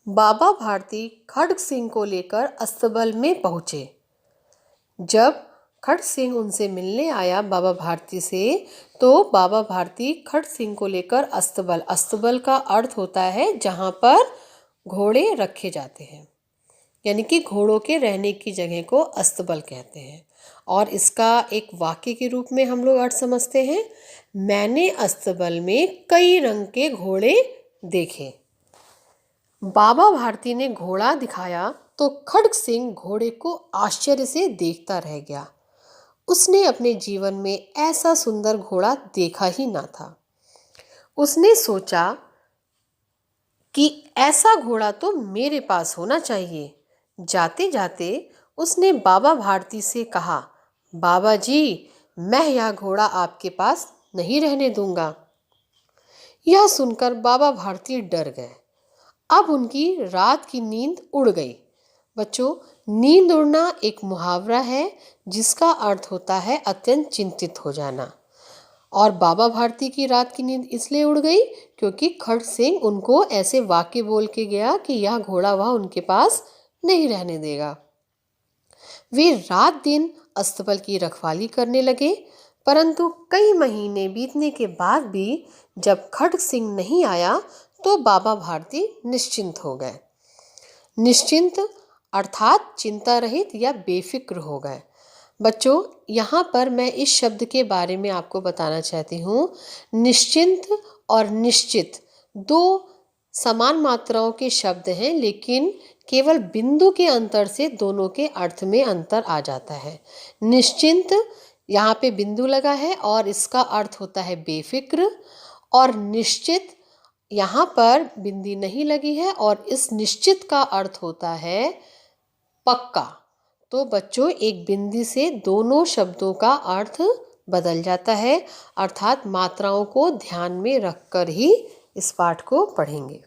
बाबा भारती खड्ग सिंह को लेकर अस्तबल में पहुंचे। जब खड्ग सिंह उनसे मिलने आया बाबा भारती से, तो बाबा भारती खड्ग सिंह को लेकर अस्तबल का अर्थ होता है जहाँ पर घोड़े रखे जाते हैं, यानी कि घोड़ों के रहने की जगह को अस्तबल कहते हैं। और इसका एक वाक्य के रूप में हम लोग अर्थ समझते हैं, मैंने अस्तबल में कई रंग के घोड़े देखे। बाबा भारती ने घोड़ा दिखाया तो खड्ग सिंह घोड़े को आश्चर्य से देखता रह गया। उसने अपने जीवन में ऐसा सुंदर घोड़ा देखा ही ना था। उसने सोचा कि ऐसा घोड़ा तो मेरे पास होना चाहिए। जाते जाते उसने बाबा भारती से कहा, बाबा जी, मैं यह घोड़ा आपके पास नहीं रहने दूंगा। यह सुनकर बाबा भारती डर गए। अब उनकी रात की नींद उड़ गई। बच्चों, नींद उड़ना एक मुहावरा है जिसका अर्थ होता है अत्यंत चिंतित हो जाना। और बाबा भारती की रात की नींद इसलिए उड़ गई क्योंकि खड्ग सिंह उनको ऐसे वाक्य बोल के गया कि यह घोड़ा वह उनके पास नहीं रहने देगा। वे रात दिन अस्तबल की रखवाली करने लगे, परंतु कई महीने बीतने के बाद भी जब खड्ग सिंह नहीं आया तो बाबा भारती निश्चिंत हो गए। निश्चिंत अर्थात चिंता रहित या बेफिक्र हो गए। बच्चों, यहाँ पर मैं इस शब्द के बारे में आपको बताना चाहती हूँ। निश्चिंत और निश्चित दो समान मात्राओं के शब्द हैं, लेकिन केवल बिंदु के अंतर से दोनों के अर्थ में अंतर आ जाता है। निश्चिंत यहाँ पे बिंदु लगा है और इसका अर्थ होता है बेफिक्र, और निश्चित यहाँ पर बिंदी नहीं लगी है और इस निश्चित का अर्थ होता है पक्का। तो बच्चों, एक बिंदी से दोनों शब्दों का अर्थ बदल जाता है, अर्थात मात्राओं को ध्यान में रखकर ही इस पाठ को पढ़ेंगे।